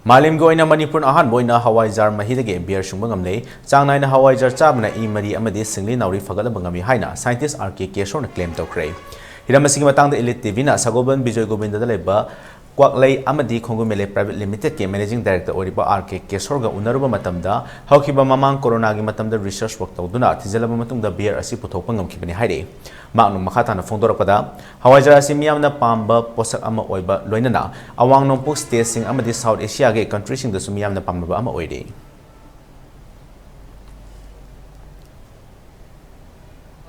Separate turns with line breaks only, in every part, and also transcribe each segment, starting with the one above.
Malemgi oina Manipur ahanba oina hawaijar mahidagi beer sungba ngamle chang naina hawaijar chabana mari amadi singli naori fagalaba ngami haina Scientist RK Kishore claim toukhre. Hiramasigi matangda ELITETV na Sagoban Bijoy Govinda leba Kwaklay amadi Khongumele Private Limited ke Managing Director oriba RK Kishore ga unaruba matamda hawkiba mamang corona gi matamda research work tawduna thijalaba matungda beer asi puthokpa ngamkhibani haire. Maknung makhatana phongdorakpada hawaijar asi miyamna pamba posak ama oiba loinana awang nongpuk state sing amadi South Asia ge country sing da sumiyamna pamnaba ama oire.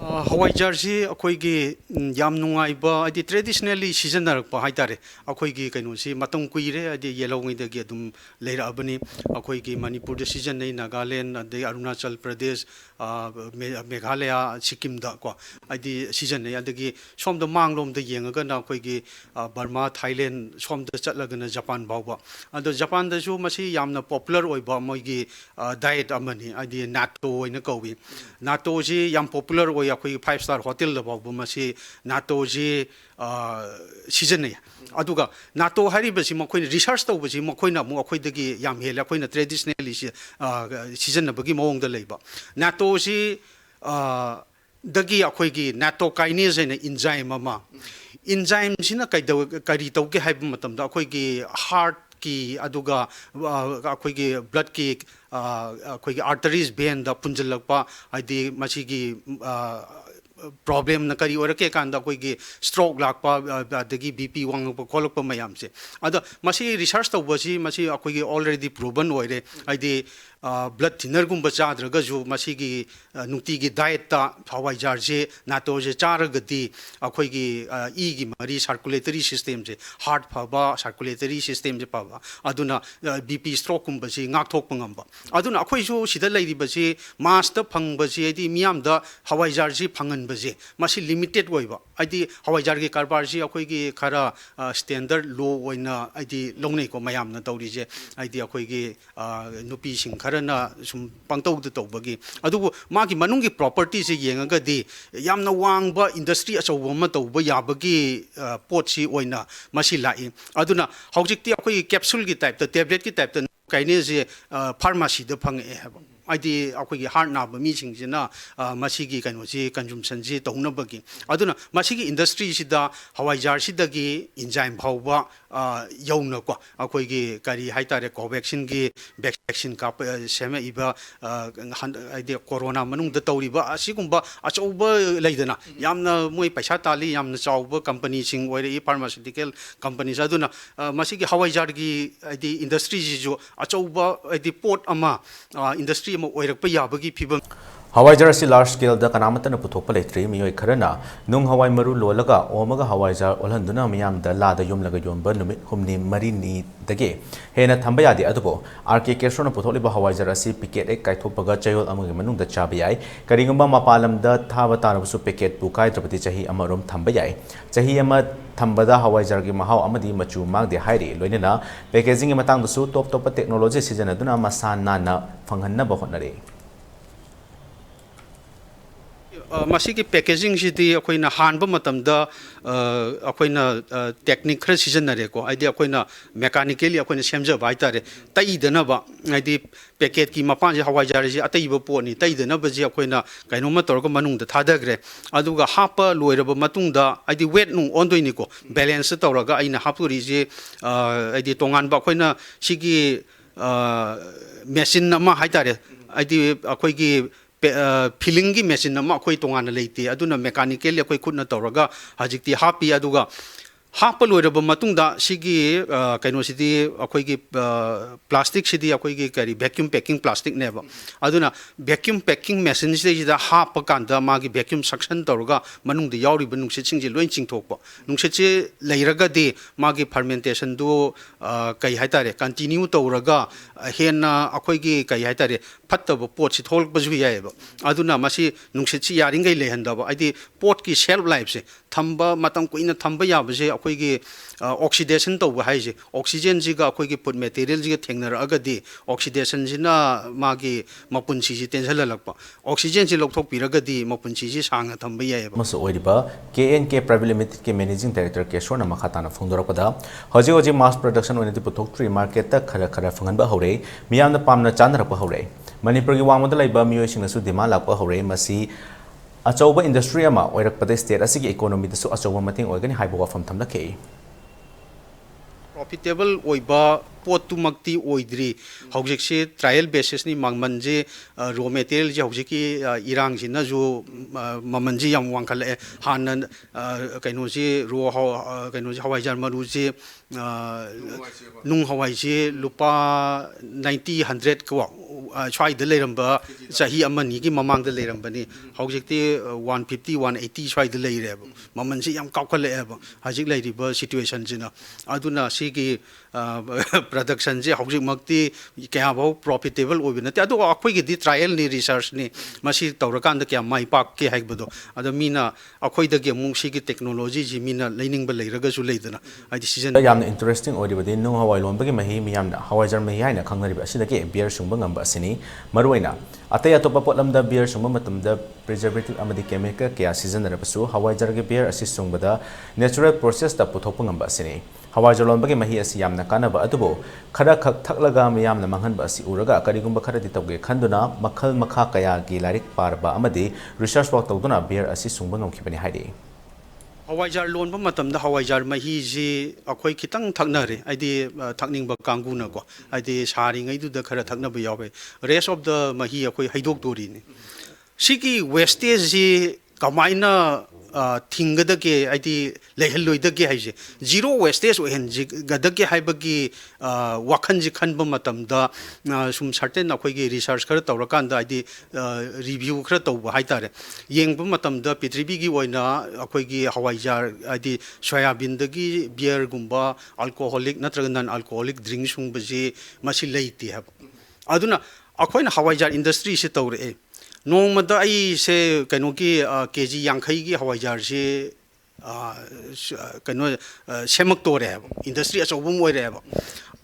Hawaijar si akoi gi yam nungai ba adi traditionally season na rakpa haitare akoi gi kaino si matong kuire adi yellow ngai da gi dum leira abani akoi gi Manipur de season nei Nagaland adi Arunachal Pradesh Meghalaya Sikkim da ko adi season nei adi som da manglom da yengaga na akoi gi Burma Thailand som da chatlaga na Japan bawba ado Japan da ju masi yamna popular oi ba moi gi diet amani adi natto oina kawi natto ji yam popular oi akoi 5-star hotel da babu masi natto ji season nei aduga natto hari basi makoi research to basi makoi na mu akoi dagi yam hela akoi na traditionally season na bagi mawong da leiba natto ji dagi akoi gi natto kinase na enzyme ama enzyme sina kari tawge haiba matamda akoi gi heart ki aduga akoi gi blood ki akoi gi arteries vein da punjalakpa adi masi gi problem na kari orake kanda koi gi stroke lakpa dagi BP wangpa kholakpa mayam se ada masi research tawbasi masi akoi gi already proven oire adi blood thinner gumba chadraga ju masi gi nukti gi diet ta hawaijar je nato je charagati akoi gi e gi mari circulatory system je heart phaba circulatory system je phaba aduna BP stroke gumba si ngak thok pangamba aduna akoi ju sida lairi basi mass ta phangba je di miyam da hawaijar ji phangan baje masi limited oiba adi hawaijar gi karbar ji akoi gi khara standard low oina adi longnei ko mayam na tawri je adi akoi gi nupi sing na sum pangtau da tawbagi adugo magi manungi property se yengaga di yamna wangba industry achawba ma tawba yabagi pot si oina masi lai aduna haujikti akoi capsule gi type ta tablet gi type ta kaine je pharmacy da phang e haba adi akoi gi heart na ba mi sing jina masi gi kaino ji consumption ji tawna bagi aduna masi gi industry si da hawaijar si da gi enzyme phawba yauna ko akoi gi kari haitare covaxin gi vaccine ka sema iba ide corona manung da tawriba asigumba achauba leidana yamna moi paisa tali yamna chauba company sing oire e pharmaceutical companies aduna masigi hawaijar gi ide industry ji jo achauba ide port ama industry ama oirakpa yabagi phibam
Hawaijar si large scale da kanamatana puthokpa leitri miyoi kharana nunghawai maru lolaga omaga hawaijar olhanduna miyam da lada yomlaga yomba numit humni marini dage hena thamba yadi adubo RK Kishore na putholiba hawaijar asi picket ek kaithopaga chayol amagi manungda chaba yai karingumba mapalam da thaba tarabusu picket bu kaidrapati chahi amarom thamba yai chahi ama thambada hawaijar gi mahau amadi machu magde hairi loinena packaging matang dasu top technology sijanaduna masana na phanghanna ba hotnare
masigi packaging sidi akoina hanba matamda akoina technique khra seasonare ko aidi akoina mechanically akoina semja baitare taidana ba aidi packet ki mapan je hawaijar ji ataiba poni taidana ba ji akoina kainoma torga manung da thadagre aduga hapa loiraba matungda aidi weight nung ondoini ko balance tawraga aina hapuri ji aidi tongan ba akoina sigi machine ma haitare aidi akoi gi filling gi machine na ma khoi tongana leite aduna mechanical ya khoi khutna tawraga hajikti happy aduga hapa loiraba matungda sigi kaino sidi akhoi gi plastic sidi akhoi gi kari vacuum packing plastic neba aduna vacuum packing machine sidi da hapa kanda magi vacuum suction tawraga manungda yauri ba nungsit singji loin chingthokpa nungsit che leiraga de magi fermentation do kai haitare continue tawraga hena akhoi gi kai haitare ꯐꯠꯇꯕ ꯄꯣꯠꯁꯤ ꯊꯣꯛꯂꯛꯄꯁꯨ ꯌꯥꯏꯑꯕ ꯑꯗꯨꯅ ꯃꯁꯤ ꯅꯨꯡꯁꯤꯠꯁꯤ ꯌꯥꯔꯤꯉꯩ ꯂꯩꯍꯟꯗꯕ ꯍꯥꯏꯗꯤ ꯄꯣꯠꯀꯤ self ꯂꯥꯏꯐꯁꯦ ꯊꯝꯕ ꯃꯇꯝ ꯀꯨꯏꯅ ꯊꯝꯕ ꯌꯥꯕꯁꯦ ꯑꯩꯈꯣꯏꯒꯤ ꯑꯣꯛꯁꯤꯗꯦꯁꯟ ꯇꯧꯕ ꯍꯥꯏꯁꯦ ꯑꯣꯛꯁꯤꯖꯦꯟꯁꯤꯒ ꯑꯩꯈꯣꯏꯒꯤ ꯐꯨꯗ ꯃꯦꯇꯤꯔꯤꯌꯦꯜꯁꯤꯒ ꯊꯦꯡꯅꯔꯛꯑꯒꯗꯤ ꯑꯣꯛꯁꯤꯗꯦꯁꯟꯁꯤꯅ ꯃꯥꯒꯤ ꯃꯄꯨꯟꯁꯤꯁꯤ ꯇꯦꯟꯁꯤꯜꯍꯜꯂꯛꯄ ꯑꯣꯛꯁꯤꯖꯦꯟꯁꯤ ꯂꯧꯊꯣꯛꯄꯤꯔꯒꯗꯤ ꯃꯄꯨꯟꯁꯤꯁꯤ ꯁꯥꯡꯅ ꯊꯝꯕ ꯌꯥꯏꯑꯕ
ꯑꯃꯁꯨ ꯑꯣꯏꯔꯤꯕ KNK Private Limited ꯀꯤ ꯃꯦꯅꯦꯖꯤꯡ ꯗꯥꯏꯔꯦꯛꯇꯔ ꯀꯦꯁꯣꯔꯅ ꯃꯈꯥ ꯇꯥꯅ ꯐꯣꯡꯗꯣꯔꯛꯄꯗ ꯍꯧꯖꯤꯛ ꯃꯥꯁ ꯄ꯭ꯔꯣꯗꯛꯁꯟ ꯑꯣꯏꯅꯗꯤ ꯄꯨꯊꯣꯛꯇ꯭ꯔꯤ ꯃꯥꯔꯀꯦꯠꯇ ꯈꯔ ꯐꯪꯍꯟꯕ ꯍꯧꯔꯦ ꯃꯤꯌꯥꯝꯅ ꯄꯥꯝꯅ ꯆꯥꯅꯔꯛꯄ ꯍꯧꯔꯦ ꯃꯅꯤꯄꯨꯔꯒꯤ ꯋꯥꯡꯃꯗ ꯂꯩꯕ ꯃꯤꯑꯣꯏꯁꯤꯡꯅꯁꯨ ꯗꯤꯃꯥꯟ ꯂꯥꯛꯄ ꯍꯧꯔꯦ ꯃꯁꯤ ꯑꯆꯧꯕ ꯏꯟꯗꯁꯇ꯭ꯔꯤ ꯑꯃ ꯑꯣꯏꯔꯛꯄꯗ ꯁ꯭ꯇꯦꯠ ꯑꯁꯤꯒꯤ ꯏꯀꯣꯅꯣꯃꯤꯗꯁꯨ ꯑꯆꯧꯕ ꯃꯇꯦꯡ ꯑꯣꯏꯒꯅꯤ ꯍꯥꯏꯕ ꯋꯥꯐꯝ ꯊꯝꯂꯛꯈꯤ
ꯄ꯭ꯔꯣꯐꯤꯇꯦꯕꯜ ꯑꯣꯏꯕ ꯄꯣꯠꯇꯨꯃꯛꯇꯤ ꯑꯣꯏꯗ꯭ꯔꯤ ꯍꯧꯖꯤꯛꯁꯤ ꯇ꯭ꯔꯥꯏꯌꯦꯜ ꯕꯦꯁꯤꯁꯅꯤ ꯃꯃꯜꯁꯤ ꯔꯣ ꯃꯦꯇꯤꯔꯤꯌꯦꯜꯁꯤ ꯍꯧꯖꯤꯛꯀꯤ ꯏꯔꯥꯡꯁꯤꯅꯁꯨ ꯃꯃꯜꯁꯤ ꯌꯥꯝ ꯋꯥꯡꯈꯠꯂꯛꯑꯦ ꯍꯥꯟꯅ ꯀꯩꯅꯣꯁꯤ ꯀꯩꯅꯣꯁꯤ ꯍꯋꯥꯏꯖꯥꯔ ꯃꯔꯨꯁꯤ ꯅꯨꯡꯍꯋꯥꯏꯁꯤ ꯂꯨꯄꯥ 90-100 ꯀꯣ ꯁ꯭ꯋꯥꯏꯗ ꯂꯩꯔꯝꯕ ꯆꯍꯤ ꯑꯃꯅꯤꯒꯤ ꯃꯃꯥꯡꯗ ꯂꯩꯔꯝꯕꯅꯤ ꯍꯧꯖꯤꯛꯇꯤ 150-180 ꯁ꯭ꯋꯥꯏꯗ ꯂꯩꯔꯦꯕ ꯃꯃꯜꯁꯤ ꯌꯥꯝ ꯀꯥꯎꯈꯠꯂꯛꯑꯦꯕ ꯍꯧꯖꯤꯛ ꯂꯩꯔꯤꯕ ꯁꯤꯆꯨꯋꯦꯁꯟꯁꯤꯅ ꯑꯗꯨꯅ ꯁꯤꯒꯤ ꯄ꯭ꯔꯗꯛꯁꯟꯁꯤ ꯍꯧꯖꯤꯛꯃꯛꯇꯤ ꯀꯌꯥꯐꯥꯎ ꯄ꯭ꯔꯣꯐꯤꯇꯦꯕꯜ ꯑꯣꯏꯕ ꯅꯠꯇꯦ ꯑꯗꯨꯒ ꯑꯩꯈꯣꯏꯒꯤꯗꯤ ꯇ꯭ꯔꯥꯏꯌꯦꯜꯅꯤ ꯔꯤꯁꯔꯁꯅꯤ ꯃꯁꯤ ꯇꯧꯔꯀꯥꯟꯗ ꯀꯌꯥ ꯃꯥꯏ ꯄꯥꯛꯀꯦ ꯍꯥꯏꯕꯗꯣ ꯑꯗ ꯃꯤꯅ ꯑꯩꯈꯣꯏꯗꯒꯤ ꯑꯃꯨꯛ ꯁꯤꯒꯤ ꯇꯦꯛꯅꯣꯂꯣꯖꯤꯁꯤ ꯃꯤꯅ ꯂꯩꯅꯤꯡꯕ ꯂꯩꯔꯒꯁꯨ ꯂꯩꯗꯅ ꯍꯥꯏꯗꯤ ꯁꯤꯖꯟ
ꯌꯥꯝꯅ ꯏꯟꯇꯔꯦꯁꯇꯤꯡ ꯑꯣꯏꯔꯤꯕꯗꯤ ꯅꯨꯡꯍꯋꯥꯏ ꯂꯣꯟꯕꯒꯤ ꯃꯍꯤ ꯃꯤꯌꯥꯝꯅ ꯍꯋꯥꯏꯖꯥꯔ ꯃꯍꯤ ꯍꯥꯏꯅ ꯈꯪꯅꯔꯤꯕ ꯑꯁꯤꯗꯒꯤ ꯕꯤꯌꯔ ꯁꯨꯡꯕ ꯉꯝꯕ ꯑꯁꯤꯅꯤ ꯃꯔꯨꯑꯣꯏꯅ ꯑꯇꯩ ꯑꯇꯣꯞꯄ ꯄꯣꯠꯂꯝꯗ ꯕꯤꯌꯔ ꯁꯨꯡꯕ ꯃꯇꯝꯗ ꯄ꯭ꯔꯤꯖꯔꯕꯦꯇꯤꯕ ꯑꯃꯗꯤ ꯀꯦꯃꯤꯀꯦꯜ ꯀꯌꯥ ꯁꯤꯖꯤꯟꯅꯔꯕꯁꯨ ꯍꯋꯥꯏꯖꯥꯔꯒꯤ ꯕꯤꯌꯔ ꯑꯁꯤ ꯁꯨꯡꯕꯗ ꯅꯦꯆꯔꯦꯜ ꯄ꯭ꯔꯣꯁꯦꯁꯇ ꯄꯨꯊꯣꯛꯄ ꯉꯝꯕ ꯑꯁꯤꯅꯤ ꯍꯋꯥꯏꯖꯥꯔ ꯂꯣꯟꯕꯒꯤ ꯃꯍꯤ ꯑꯁꯤ ꯌꯥꯝꯅ ꯀꯥꯟꯅꯕ ꯑꯗꯨꯕꯨ ꯈꯔꯈꯛ ꯊꯛꯂꯒ ꯃꯤꯌꯥꯝꯅ ꯃꯥꯡꯍꯟꯕ ꯑꯁꯤ ꯎꯔꯒ ꯀꯔꯤꯒꯨꯝꯕ ꯈꯔꯗꯤ ꯇꯧꯒꯦ ꯈꯟꯗꯨꯅ ꯃꯈꯜ ꯃꯈꯥ ꯀꯌꯥꯒꯤ ꯂꯥꯏꯔꯤꯛ ꯄꯥꯔꯕ ꯑꯃꯗꯤ ꯔꯤꯁꯔꯆ ꯋꯥꯔꯛ ꯇꯧꯗꯨꯅ ꯕꯤꯌꯔ ꯑꯁꯤ ꯁꯨꯡꯕ ꯉꯝꯈꯤꯕꯅꯤ ꯍꯥꯏꯔꯤ
ꯍꯋꯥꯏꯖꯥꯔ ꯂꯣꯟꯕ ꯃꯇꯝꯗ ꯍꯋꯥꯏꯖꯥꯔ ꯃꯍꯤꯁꯤ ꯑꯩꯈꯣꯏ ꯈꯤꯇꯪ ꯊꯛꯅꯔꯦ ꯍꯥꯏꯗꯤ ꯊꯛꯅꯤꯡꯕ ꯀꯥꯡꯕꯨꯅꯀꯣ ꯍꯥꯏꯗꯤ ꯁꯥꯔꯤꯉꯩꯗꯨꯗ ꯈꯔ ꯊꯛꯅꯕ ꯌꯥꯎꯋꯦ ꯔꯦꯁ ꯑꯣꯐ ꯗ ꯃꯍꯤ ꯑꯩꯈꯣꯏ ꯍꯩꯗꯣꯛꯇꯣꯔꯤꯅꯤ ꯁꯤꯒꯤ ꯋꯦꯁꯇꯦꯖꯁꯤ ꯀꯃꯥꯏꯅ ꯊꯤꯡꯒꯗꯒꯦ ꯍꯥꯏꯗꯤ ꯂꯩꯍꯜꯂꯣꯏꯗꯒꯦ ꯍꯥꯏꯁꯦ ꯖꯤꯔꯣ ꯋꯦꯁꯇꯦꯖ ꯑꯣꯏꯍꯟꯒꯗꯒꯦ ꯍꯥꯏꯕꯒꯤ ꯋꯥꯈꯟꯁꯤ ꯈꯟꯕ ꯃꯇꯝꯗ ꯁꯨꯝ ꯁꯔꯇꯦꯟ ꯑꯩꯈꯣꯏꯒꯤ ꯔꯤꯁꯔꯆ ꯈꯔ ꯇꯧꯔꯀꯥꯟꯗ ꯍꯥꯏꯗꯤ ꯔꯤꯚ꯭ꯌꯨ ꯈꯔ ꯇꯧꯕ ꯍꯥꯏꯇꯥꯔꯦ ꯌꯦꯡꯕ ꯃꯇꯝꯗ ꯄ꯭ꯔꯤꯊꯤꯕꯤꯒꯤ ꯑꯣꯏꯅ ꯑꯩꯈꯣꯏꯒꯤ ꯍꯋꯥꯏꯖꯥꯔ ꯍꯥꯏꯗꯤ ꯁꯣꯌꯥꯕꯤꯟꯗꯒꯤ ꯕꯤꯌꯔꯒꯨꯝꯕ ꯑꯜꯀꯣꯍꯣꯂꯤꯛ ꯅꯠꯇ꯭ꯔꯒ ꯅꯟ ꯑꯜꯀꯣꯍꯣꯂꯤꯛ ꯗ꯭ꯔꯤꯡ ꯁꯨꯡꯕꯁꯤ ꯃꯁꯤ ꯂꯩꯇꯦ ꯍꯥꯏꯕ ꯑꯗꯨꯅ ꯑꯩꯈꯣꯏꯅ ꯍꯋꯥꯏꯖꯥꯔ ꯏꯟꯗꯁꯇ꯭ꯔꯤꯁꯤ ꯇꯧꯔꯛꯑꯦ ꯅꯣꯡꯃꯗ ꯑꯩꯁꯦ ꯀꯩꯅꯣꯒꯤ KG 50ꯒꯤ ꯍꯋꯥꯏꯖꯥꯔꯁꯤ ꯀꯩꯅꯣ ꯁꯦꯝꯃꯛꯇꯣꯔꯦꯕ ꯏꯟꯗꯁꯇ꯭ꯔꯤ ꯑꯆꯧꯕ ꯑꯃ ꯑꯣꯏꯔꯦꯕ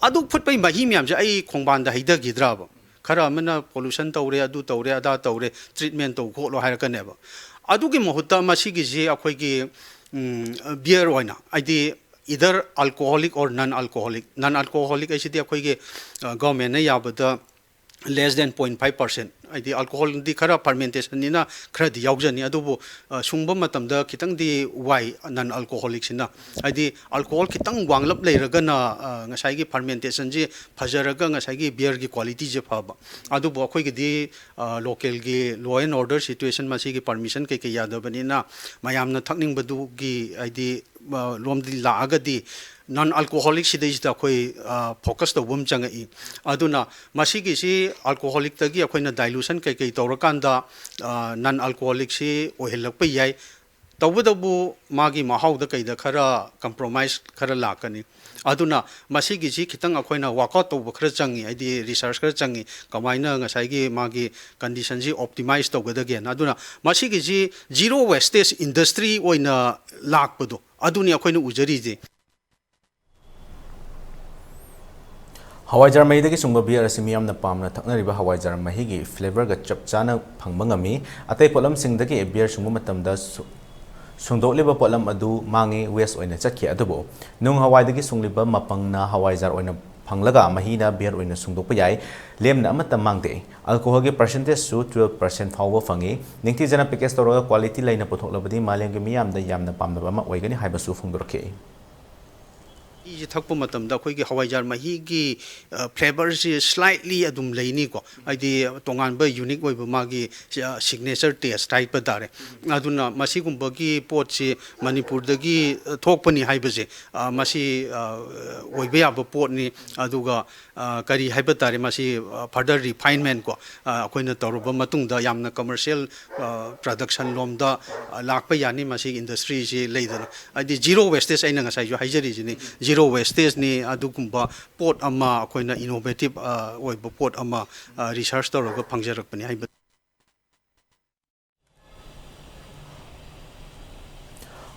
ꯑꯗꯨ ꯐꯨꯠꯄꯩ ꯃꯍꯤ ꯃꯌꯥꯝꯁꯦ ꯑꯩ ꯈꯣꯡꯕꯥꯟꯗ ꯍꯩꯊꯈꯤꯗ꯭ꯔꯕ ꯈꯔ ꯑꯃꯅ ꯄꯣꯂꯨꯁꯟ ꯇꯧꯔꯦ ꯑꯗꯨ ꯇꯧꯔꯦ ꯑꯗꯥ ꯇꯧꯔꯦ ꯇ꯭ꯔꯤꯠꯃꯦꯟ ꯇꯧ ꯈꯣꯠꯂꯣ ꯍꯥꯏꯔꯛꯀꯅꯦꯕ ꯑꯗꯨꯒꯤ ꯃꯍꯨꯠꯇ ꯃꯁꯤꯒꯤꯁꯤ ꯑꯩꯈꯣꯏꯒꯤ ꯕꯤꯌꯔ ꯑꯣꯏꯅ ꯍꯥꯏꯗꯤ ꯏꯗꯔ ꯑꯜꯀꯣꯍꯣꯂꯤꯛ ꯑꯣꯔ ꯅꯟ ꯑꯜꯀꯣꯍꯣꯂꯤꯛ ꯍꯥꯏꯁꯤꯗꯤ ꯑꯩꯈꯣꯏꯒꯤ ꯒꯚꯔꯟꯃꯦꯟꯠꯅ ꯌꯥꯕꯗ less than 0.5% ꯍꯥꯏꯗꯤ ꯑꯜꯀꯣꯍꯣꯜꯗꯤ ꯈꯔ ꯐꯔꯃꯦꯟꯇꯦꯁꯟꯅꯤꯅ ꯈꯔꯗꯤ ꯌꯥꯎꯖꯅꯤ ꯑꯗꯨꯕꯨ ꯁꯨꯡꯕ ꯃꯇꯝꯗ ꯈꯤꯇꯪꯗꯤ ꯋꯥꯏ ꯅꯟ ꯑꯜꯀꯣꯍꯣꯂꯤꯛꯁꯤꯅ ꯍꯥꯏꯗꯤ ꯑꯜꯀꯣꯍꯣꯜ ꯈꯤꯇꯪ ꯋꯥꯡꯂꯞ ꯂꯩꯔꯒꯅ ꯉꯁꯥꯏꯒꯤ ꯐꯔꯃꯦꯟꯇꯦꯁꯟꯁꯤ ꯐꯖꯔꯒ ꯉꯁꯥꯏꯒꯤ ꯕꯤꯌꯔꯒꯤ क्वालिटीꯁꯦ ꯐꯕ ꯑꯗꯨꯕꯨ ꯑꯩꯈꯣꯏꯒꯤꯗꯤ ꯂꯣꯀꯦꯜꯒꯤ ꯂꯣ ꯑꯦꯟ ꯑꯣꯔꯗꯔ ꯁꯤꯆꯨꯋꯦꯁꯟ ꯃꯁꯤꯒꯤ ꯄꯔꯃꯤꯁꯟ ꯀꯩꯀꯩ ꯌꯥꯗꯕꯅꯤꯅ ꯃꯌꯥꯝꯅ ꯊꯛꯅꯤꯡꯕꯗꯨꯒꯤ ꯍꯥꯏꯗꯤ ꯂꯣꯝꯗꯤ ꯂꯥꯛꯑꯒꯗꯤ ꯅꯟ ꯑꯜꯀꯣꯍꯣꯂꯤꯛ ꯁꯤꯗꯩꯁꯤꯗ ꯑꯩꯈꯣꯏ ꯐꯣꯀꯁ ꯇꯧꯕ ꯑꯃ ꯆꯪꯉꯛꯏ ꯑꯗꯨꯅ ꯃꯁꯤꯒꯤꯁꯤ ꯑꯜꯀꯣꯍꯣꯂꯤꯛꯇꯒꯤ ꯑꯩꯈꯣꯏꯅ ꯗꯥꯏꯂꯨꯁꯟ ꯀꯩꯀꯩ ꯇꯧꯔꯀꯥꯟꯗ ꯅꯟ ꯑꯜꯀꯣꯍꯣꯂꯤꯛꯁꯤ ꯑꯣꯏꯍꯜꯂꯛꯄ ꯌꯥꯏ ꯇꯧꯕꯇꯕꯨ ꯃꯥꯒꯤ ꯃꯍꯥꯎꯗ ꯀꯩꯗ ꯈꯔ ꯀꯝꯄ꯭ꯔꯣꯃꯥꯏꯁ ꯈꯔ ꯂꯥꯛꯀꯅꯤ ꯑꯗꯨꯅ ꯃꯁꯤꯒꯤꯁꯤ ꯈꯤꯇꯪ ꯑꯩꯈꯣꯏꯅ ꯋꯥꯔꯛꯑꯥꯎꯠ ꯇꯧꯕ ꯈꯔ ꯆꯪꯉꯤ ꯍꯥꯏꯗꯤ ꯔꯤꯁꯔꯆ ꯈꯔ ꯆꯪꯉꯤ ꯀꯃꯥꯏꯅ ꯉꯁꯥꯏꯒꯤ ꯃꯥꯒꯤ ꯀꯟꯗꯤꯁꯟꯁꯤ ꯑꯣꯞꯇꯤꯃꯥꯏꯖ ꯇꯧꯒꯗꯒꯦꯅ ꯑꯗꯨꯅ ꯃꯁꯤꯒꯤꯁꯤ ꯖꯤꯔꯣ ꯋꯦꯁꯇꯦꯖ ꯏꯟꯗꯁꯇ꯭ꯔꯤ ꯑꯣꯏꯅ ꯂꯥꯛꯄꯗꯣ ꯑꯗꯨꯅꯤ ꯑꯩꯈꯣꯏꯅ ꯎꯖꯔꯤꯁꯦ
ꯍꯋꯥꯏꯖꯥꯔ ꯃꯍꯤꯗꯒꯤ ꯁꯨꯡꯕ ꯕꯤꯌꯔ ꯑꯁꯤ ꯃꯤꯌꯥꯝꯅ ꯄꯥꯝꯅ ꯊꯛꯅꯔꯤꯕ ꯍꯋꯥꯏꯖꯥꯔ ꯃꯍꯤꯒꯤ ꯐ꯭ꯂꯦꯚꯔꯒ ꯆꯞ ꯆꯥꯅ ꯐꯪꯕ ꯉꯝꯃꯤ ꯑꯇꯩ ꯄꯣꯠꯂꯝꯁꯤꯡꯗꯒꯤ ꯕꯤꯌꯔ ꯁꯨꯡꯕ ꯃꯇꯝꯗ ꯁꯨꯡꯗꯣꯛꯂꯤꯕ ꯄꯣꯠꯂꯝ ꯑꯗꯨ ꯃꯥꯡꯉꯤ ꯋꯦꯁ ꯑꯣꯏꯅ ꯆꯠꯈꯤ ꯑꯗꯨꯕꯨ ꯅꯨꯡꯍꯋꯥꯏꯗꯒꯤ ꯁꯨꯡꯂꯤꯕ ꯃꯄꯪꯅ ꯍꯋꯥꯏꯖꯥꯔ ꯑꯣꯏꯅ ꯐꯪꯂꯒ ꯃꯍꯤꯅ ꯕꯤꯌꯔ ꯑꯣꯏꯅ ꯁꯨꯡꯗꯣꯛꯄ ꯌꯥꯏ ꯂꯦꯝꯅ ꯑꯃꯠꯇ ꯃꯥꯡꯗꯦ ꯑꯜꯀꯣꯍꯣꯜꯒꯤ ꯄꯔꯁꯦꯟꯇꯦꯖꯁꯨ 12% ꯐꯥꯎꯕ ꯐꯪꯉꯤ ꯅꯤꯡꯊꯤꯖꯅ ꯄꯦꯀꯦꯖ ꯇꯧꯔꯒ ꯀ꯭ꯋꯥꯂꯤꯇꯤ ꯂꯩꯅ ꯄꯨꯊꯣꯛꯂꯕꯗꯤ ꯃꯥꯂꯦꯝꯒꯤ ꯃꯤꯌꯥꯝꯗ ꯌꯥꯝꯅ ꯄꯥꯝꯅꯕ ꯑꯃ ꯑꯣꯏꯒꯅꯤ ꯍꯥꯏꯕꯁꯨ ꯐꯣꯡꯗꯣꯔꯛꯈꯤ
ꯃꯍꯤꯁꯤ ꯊꯛꯄ ꯃꯇꯝꯗ ꯑꯩꯈꯣꯏꯒꯤ ꯍꯋꯥꯏꯖꯥꯔ ꯃꯍꯤꯒꯤ ꯐ꯭ꯂꯦꯚꯔꯁꯤ ꯁ꯭ꯂꯥꯏꯠꯂꯤ ꯑꯗꯨꯝ ꯂꯩꯅꯤꯀꯣ ꯍꯥꯏꯗꯤ ꯇꯣꯉꯥꯟꯕ ꯌꯨꯅꯤꯛ ꯑꯣꯏꯕ ꯃꯥꯒꯤ ꯁꯤꯒꯅꯦꯆꯔ ꯇꯦꯁꯠ ꯍꯥꯏꯕ ꯇꯥꯔꯦ ꯑꯗꯨꯅ ꯃꯁꯤꯒꯨꯝꯕꯒꯤ ꯄꯣꯠꯁꯤ ꯃꯅꯤꯄꯨꯔꯗꯒꯤ ꯊꯣꯛꯄꯅꯤ ꯍꯥꯏꯕꯁꯦ ꯃꯁꯤ ꯑꯣꯏꯕ ꯌꯥꯕ ꯄꯣꯠꯅꯤ ꯑꯗꯨꯒ ꯀꯔꯤ ꯍꯥꯏꯕ ꯇꯥꯔꯦ ꯃꯁꯤ ꯐꯔꯗꯔ ꯔꯤꯐꯥꯏꯟꯃꯦꯟꯠ ꯀꯣ ꯑꯩꯈꯣꯏꯅ ꯇꯧꯔꯕ ꯃꯇꯨꯡꯗ ꯌꯥꯝꯅ ꯀꯃꯔꯁꯤꯌꯦꯜ ꯄ꯭ꯔꯗꯛꯁꯟ ꯂꯣꯝꯗ ꯂꯥꯛꯄ ꯌꯥꯅꯤ ꯃꯁꯤꯒꯤ ꯏꯟꯗꯁꯇ꯭ꯔꯤꯁꯤ ꯂꯩꯗꯅ ꯍꯥꯏꯗꯤ ꯖꯤꯔꯣ ꯋꯦꯁꯇꯦꯖ ꯑꯩꯅ ꯉꯁꯥꯏꯁꯨ ꯍꯥꯏꯖꯔꯤꯁꯤꯅꯤ zero zero wastage ni adugumba pot ama akoina innovative oiba pot ama research tawraga phangjarakpani haiba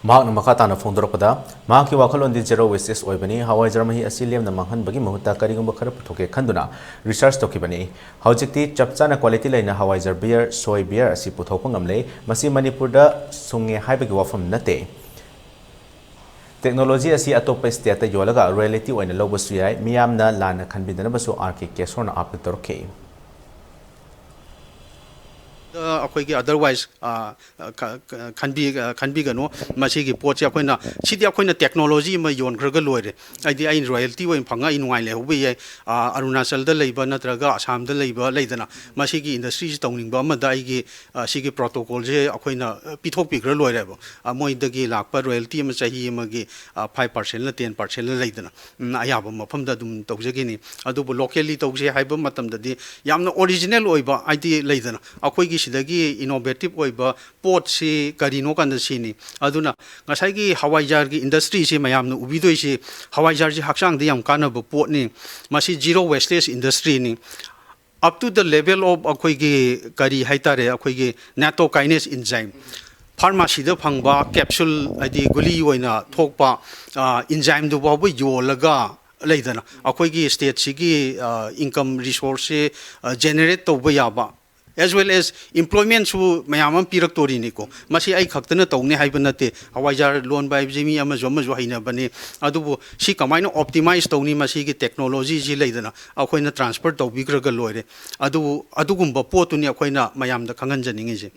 ꯃꯍꯥꯛꯅ ꯃꯈꯥ ꯇꯥꯅ ꯐꯣꯡꯗꯣꯔꯛꯄꯗ ꯃꯍꯥꯛꯀꯤ ꯋꯥꯈꯜꯂꯣꯟꯗꯤ ꯖꯦꯔꯣ ꯋꯦꯁꯇꯦꯖ ꯑꯣꯏꯕꯅꯤ ꯍꯋꯥꯏꯖꯥꯔ ꯃꯍꯤ ꯑꯁꯤ ꯂꯦꯝꯅ ꯃꯥꯡꯍꯟꯕꯒꯤ ꯃꯍꯨꯠꯇ ꯀꯔꯤꯒꯨꯝꯕ ꯈꯔ ꯄꯨꯊꯣꯛꯀꯦ ꯈꯟꯗꯨꯅ ꯔꯤꯁꯔꯆ ꯇꯧꯈꯤꯕꯅꯤ ꯍꯧꯖꯤꯛꯇꯤ ꯆꯞ ꯆꯥꯅ ꯀ꯭ꯋꯥꯂꯤꯇꯤ ꯂꯩꯅ ꯍꯋꯥꯏꯖꯥꯔ ꯕꯤꯌꯔ ꯁꯣꯏ ꯕꯤꯌꯔ ꯑꯁꯤ ꯄꯨꯊꯣꯛꯄ ꯉꯝꯂꯦ ꯃꯁꯤ ꯃꯅꯤꯄꯨꯔꯗ ꯁꯨꯡꯉꯦ ꯍꯥꯏꯕꯒꯤ ꯋꯥꯐꯝ ꯅꯠꯇꯦ ꯇꯦꯛꯅꯣꯂꯣꯖꯤ ꯑꯁꯤ ꯑꯇꯣꯞꯄ ꯁ꯭ꯇꯦꯠꯇ ꯌꯣꯜꯂꯒ ꯔꯣꯌꯦꯜꯇꯤ ꯑꯣꯏꯅ ꯂꯧꯕꯁꯨ ꯌꯥꯏ ꯃꯤꯌꯥꯝꯅ ꯂꯥꯟꯅ ꯈꯟꯕꯤꯗꯅꯕꯁꯨ RK Kishorena ꯑꯥꯄꯤꯜ ꯇꯧꯔꯛꯈꯤ
अखोई अदरवाइज खनबीगनो मसीगी पोचे अखोइना सिदी अखोइना टेक्नोलॉजी में योनग्रग लोरे आइदी आई रॉयल्टी ओइन फंगा इनुवाइ लेहबे ये अरुणाचल द लेबा नत्रगा असम द लेबा लेदना मसीगी इंडस्ट्री तौनिंगबा अमदा आइगी सिगी प्रोटोकॉल जे अखोइना पिथोकपिग्र लोरेबो मोइदगी लाकपा रॉयल्टी अम चाही अमगी 5% ला 10% ला लेदना अयाबा मफमदा दुम तौजगिनी अदुबो लोकली तौजे हाइबा मतमददी यामना ओरिजिनल ओइबा आइदी लेदना अखोइगी सिदगी इनोवेटिव ओइबा पोट से करिनो कांद सिनी अदुना ngसाइगी हवाईजार की इंडस्ट्री से मयामना उबिदोइसी हवाईजार जी हक्सांग दे याम कानब पोट नि मसी जीरो वेस्टेज इंडस्ट्री नि up to the level of अखोइगी करी हाइतारे अखोइगी नाटोकाइनेस एंजाइम फार्मेसी द फंगबा कैप्सूल आदि गुली ओइना थोकपा एंजाइम दु बाबु योलगा लेदना अखोइगी स्टेट सिगी इनकम रिसोर्स से जनरेट तौबा याबा as well as employment su mayamam pirak tori ni ko masi ai khaktana tawne haiba nate hawaijar loan bai jimi ama jo haina bani adubu si kamaina optimize tawni masi gi technology ji leidana akoina transfer tawbigraga loire adugumba potuni akoina mayam da khangan janingi je